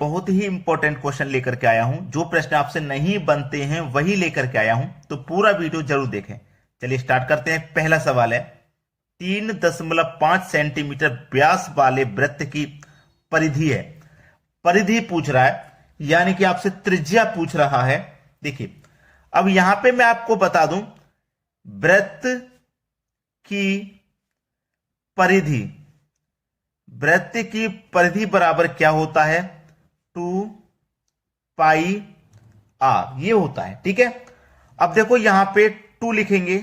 बहुत ही important question लेकर के आया हूं। जो प्रश्न आपसे नहीं बनते हैं वही लेकर के आया हूं, तो पूरा वीडियो जरूर देखें। चलिए स्टार्ट करते हैं। पहला सवाल है, 3.5 सेंटीमीटर व्यास वाले वृत्त की परिधि है। परिधि पूछ रहा है, यानी कि आपसे त्रिज्या पूछ रहा है। देखिए, अब यहां पे मैं आपको बता दूं, वृत्त की परिधि, वृत्त की परिधि बराबर क्या होता है? 2 पाई आर, ये होता है। ठीक है, अब देखो यहां पे 2 लिखेंगे,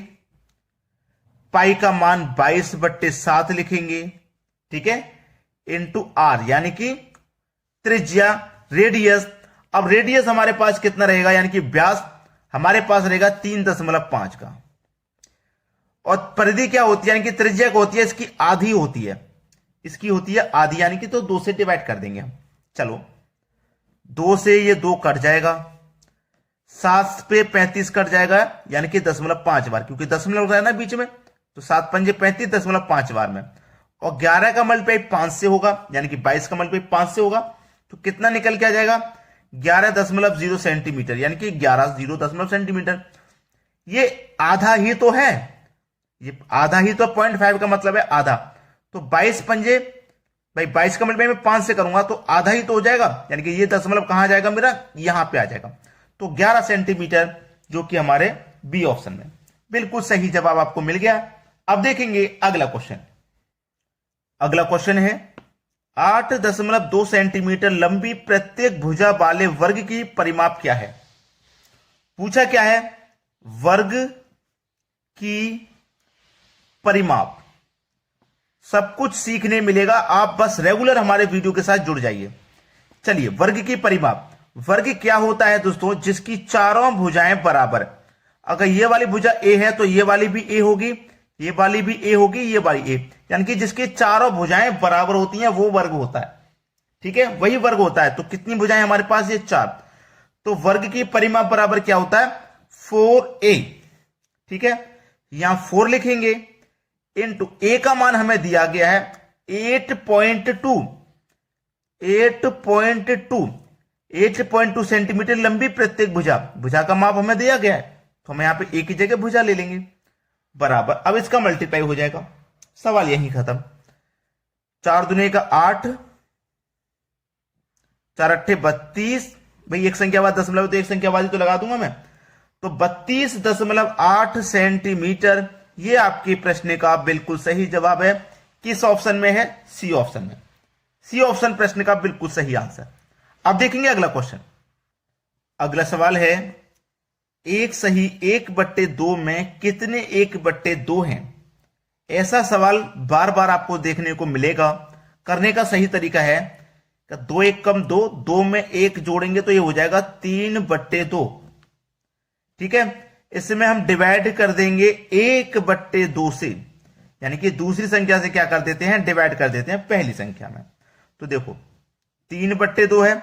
पाई का मान 22/7 लिखेंगे, ठीक है, इंटू आर यानी कि त्रिज्या, रेडियस। अब रेडियस हमारे पास कितना रहेगा, यानी कि व्यास हमारे पास रहेगा 3.5 का, और परिधि क्या होती है, यानी कि त्रिज्या क्या होती है, इसकी आधी होती है, इसकी होती है आधी, यानी कि तो 2 से डिवाइड कर देंगे हम। चलो 2 से ये 2 कट जाएगा, 7 पे 35 कट जाएगा, यानी कि 0.5 बार, क्योंकि दशमलव है ना बीच में, तो 7 पंजे 35, 0.5 बार में। और 11 का मल्टीप्लाई 5 से होगा, यानी कि 22 का मल्टीप्लाई 5 से होगा, तो कितना निकल के आ जाएगा? 11.0 सेंटीमीटर, यानी कि 11 सेंटीमीटर। ये आधा ही तो है, ये आधा ही तो, 0.5 का मतलब है आधा। तो 22 पंजे भाई 22 का मल्टीप्लाई मैं 5 से करूंगा तो आधा ही तो हो जाएगा, यानी कि ये दशमलव कहां जाएगा मेरा? यहां पे आ जाएगा। तो 11 सेंटीमीटर, जो कि हमारे बी ऑप्शन में बिल्कुल सही जवाब आपको मिल गया। अब देखेंगे अगला क्वेश्चन। अगला क्वेश्चन है, 8.2 सेंटीमीटर लंबी प्रत्येक भुजा वाले वर्ग की परिमाप क्या है? पूछा क्या है? वर्ग की परिमाप। सब कुछ सीखने मिलेगा, आप बस रेगुलर हमारे वीडियो के साथ जुड़ जाइए। चलिए, वर्ग की परिमाप। वर्ग क्या होता है दोस्तों? जिसकी चारों भुजाएं बराबर। अगर ये वाली भुजा ए है तो ये वाली भी ए होगी, ये वाली भी ए होगी, ये वाली ए, यानी कि जिसकी चारों भुजाएं बराबर होती हैं वो वर्ग होता है। ठीक है, वही वर्ग होता है। तो कितनी भुजाएं हमारे पास? ये 4। तो वर्ग की परिमाप बराबर क्या होता है? 4a। ठीक है, यहां 4 लिखेंगे, इंटू ए का मान हमें दिया गया है 8.2 सेंटीमीटर लंबी प्रत्येक भुजा। भुजा का माप हमें दिया गया है, तो हम यहां पे ए की जगह भुजा ले लेंगे, बराबर। अब इसका मल्टीप्लाई हो जाएगा, सवाल यही खत्म। 4 दूनी का 8, 4 अट्ठे 32, भाई एक संख्या बाद दशमलव तो एक संख्या बाद ही तो लगा दूंगा मैं, तो 32.8 सेंटीमीटर। ये आपके प्रश्न का बिल्कुल सही जवाब है। किस ऑप्शन में है? सी ऑप्शन में। सी ऑप्शन प्रश्न का बिल्कुल सही आंसर। अब देखेंगे अगला क्वेश्चन। अगला सवाल है, 1/2 में कितने 1/2 हैं? ऐसा सवाल बार बार आपको देखने को मिलेगा। करने का सही तरीका है, 2 1 कम 2, 2 में 1 जोड़ेंगे तो ये हो जाएगा 3/2। ठीक है, इसमें हम डिवाइड कर देंगे 1/2 से, यानी कि दूसरी संख्या से क्या कर देते हैं? डिवाइड कर देते हैं पहली संख्या में। तो देखो 3/2 है।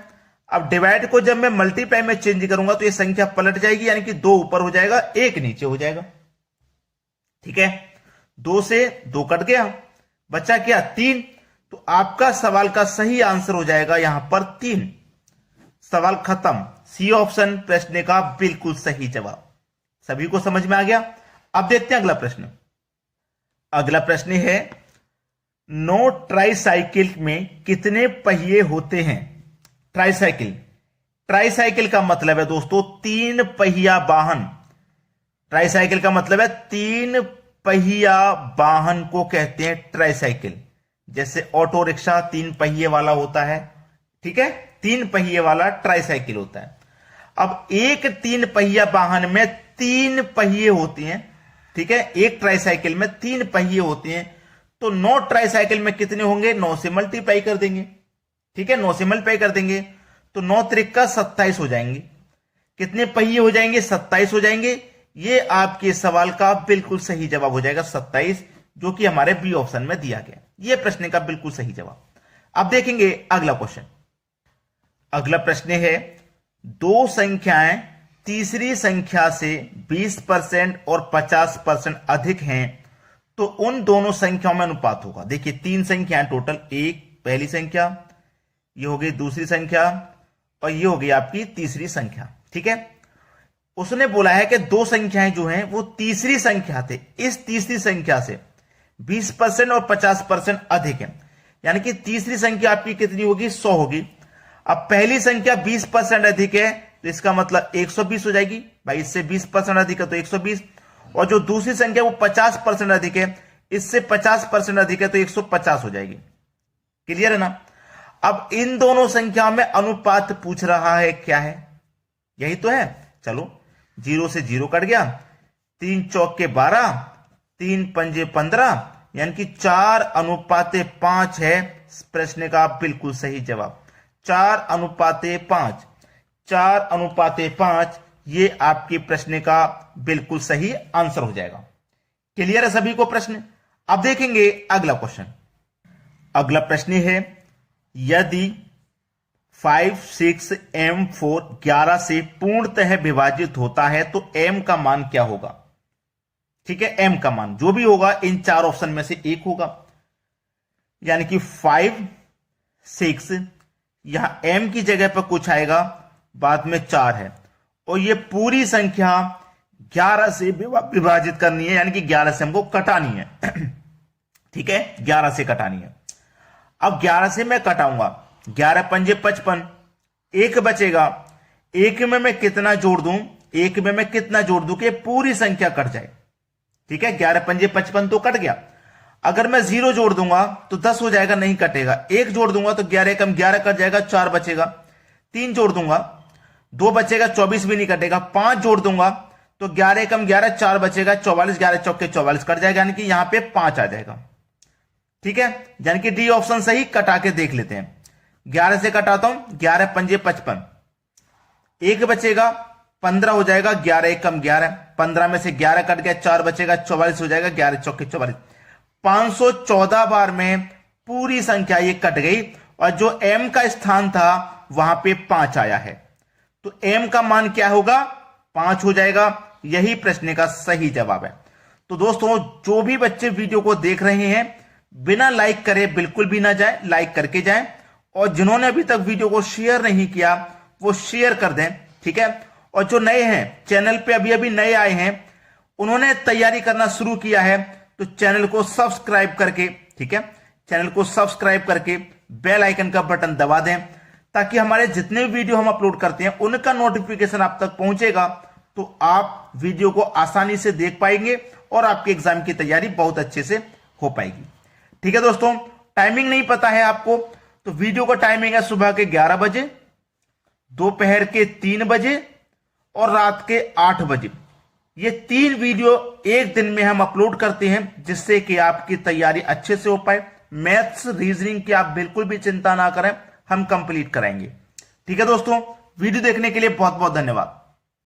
अब डिवाइड को जब मैं मल्टीप्लाई में चेंज करूंगा तो ये संख्या पलट जाएगी, यानी कि 2 ऊपर हो जाएगा, 1 नीचे हो जाएगा। ठीक है, 2 से 2 कट गया, बचा क्या? 3। तो आपका सवाल का सही आंसर हो जाएगा यहां पर 3। सवाल खत्म। सी ऑप्शन प्रश्न का बिल्कुल सही जवाब। सभी को समझ में आ गया? अब देखते हैं अगला प्रश्न। अगला प्रश्न है, 9 ट्राईसाइकिल में कितने पहिए होते हैं? ट्राईसाइकिल, ट्राईसाइकिल का मतलब है दोस्तों 3 पहिया वाहन। ट्राईसाइकिल का मतलब है 3 पहिया वाहन को कहते हैं ट्राईसाइकिल। जैसे ऑटो रिक्शा 3 पहिए वाला होता है, ठीक है, 3 पहिए वाला ट्राईसाइकिल होता है। अब एक 3 पहिया वाहन में 3 पहिए होते हैं। ठीक है, एक ट्राईसाइकिल में 3 पहिए होते हैं, तो 9 ट्राईसाइकिल में कितने होंगे? 9 से मल्टीप्लाई कर देंगे। ठीक है, 9 से मल्टीप्लाई कर देंगे तो 9 त्रिक 27 हो जाएंगे। कितने पहिए हो जाएंगे? 27 हो जाएंगे। ये आपके सवाल का बिल्कुल सही जवाब हो जाएगा 27, जो कि हमारे बी ऑप्शन में दिया गया। यह प्रश्न का बिल्कुल सही जवाब। अब देखेंगे अगला क्वेश्चन। अगला प्रश्न है, 2 संख्याएं तीसरी संख्या से 20% और 50% अधिक हैं, तो उन दोनों संख्याओं में अनुपात होगा। देखिए 3 संख्याएं टोटल, एक पहली संख्या, ये हो गई दूसरी संख्या और ये हो गई आपकी तीसरी संख्या। ठीक है, उसने बोला है कि दो संख्याएं जो हैं वो तीसरी संख्या थे, इस तीसरी संख्या से 20% और 50% अधिक है, यानी कि तीसरी संख्या आपकी कितनी होगी, 100 होगी। अब पहली संख्या 20% अधिक है तो इसका मतलब 120 हो जाएगी भाई, इससे 20% अधिक है तो 120, और जो दूसरी संख्या वो 50% अधिक है, इससे 50% अधिक है तो 150 हो जाएगी। क्लियर है ना। अब इन दोनों संख्याओं में अनुपात पूछ रहा है, क्या है, यही तो है। चलो 0 से 0 कट गया, 3 चौक के 12, 3 पंजे 15, यानी कि 4:5 है प्रश्न का बिल्कुल सही जवाब। 4:5, 4:5 ये आपके प्रश्न का बिल्कुल सही आंसर हो जाएगा। क्लियर है सभी को प्रश्न। अब देखेंगे अगला क्वेश्चन। अगला प्रश्न है, यदि 5, 6, M4 11 से पूर्णतः विभाजित होता है तो M का मान क्या होगा। ठीक है, M का मान जो भी होगा इन चार ऑप्शन में से एक होगा, यानी कि 5, 6, यहां M की जगह पर कुछ आएगा, बाद में 4 है, और ये पूरी संख्या 11 से विभाजित करनी है, यानी कि 11 से हमको कटानी है। ठीक है, 11 से कटानी है। अब 11 से मैं कटाऊंगा, 11 पंजे 55, एक बचेगा, एक में मैं कितना जोड़ दूं, एक में मैं कितना जोड़ दूं कि पूरी संख्या कट जाए। ठीक है, 11 पंजे 55 तो कट गया। अगर मैं 0 जोड़ दूंगा तो 10 हो जाएगा, नहीं कटेगा। 1 जोड़ दूंगा तो 11 कम 11 कट जाएगा, 4 बचेगा। 3 जोड़ दूंगा 2 बचेगा, 24 भी नहीं कटेगा। 5 जोड़ दूंगा तो 11 कम 11 4 बचेगा, 44, 11 चौके 44 कट जाएगा, यानी कि यहां पे 5 आ जाएगा। ठीक है, यानी कि डी ऑप्शन सही। कटा के देख लेते हैं, 11 से कटाता हूं, 11 पंजे 55, एक बचेगा, 15 हो जाएगा, 11 कम 11, 15 में से 11 कट गया, 4 बचेगा, 44 हो जाएगा, 11 चौके 44। 514 बार में पूरी संख्या ये कट गई, और जो M का स्थान था वहां पे 5 आया है, तो M का मान क्या होगा, 5 हो जाएगा। यही प्रश्न का सही जवाब है। तो दोस्तों, जो भी बच्चे वीडियो को देख रहे हैं बिना लाइक करे बिल्कुल भी ना जाए, लाइक करके जाएं, और जिन्होंने अभी तक वीडियो को शेयर नहीं किया वो शेयर कर दें। ठीक है, और जो नए हैं चैनल पे, अभी अभी नए आए हैं, उन्होंने तैयारी करना शुरू किया है, तो चैनल को सब्सक्राइब करके, ठीक है, चैनल को सब्सक्राइब करके बेल आइकन का बटन दबा दें, ताकि हमारे जितने वीडियो हम अपलोड करते हैं उनका नोटिफिकेशन आप तक पहुंचेगा, तो आप वीडियो को आसानी से देख पाएंगे और आपके एग्जाम की तैयारी बहुत अच्छे से हो पाएगी। ठीक है दोस्तों, टाइमिंग नहीं पता है आपको तो वीडियो का टाइमिंग है सुबह के 11 बजे, दोपहर के 3 बजे और रात के 8 बजे। ये 3 वीडियो एक दिन में हम अपलोड करते हैं, जिससे कि आपकी तैयारी अच्छे से हो पाए। मैथ्स रीजनिंग की आप बिल्कुल भी चिंता ना करें, हम कंप्लीट कराएंगे। ठीक है दोस्तों, वीडियो देखने के लिए बहुत बहुत धन्यवाद।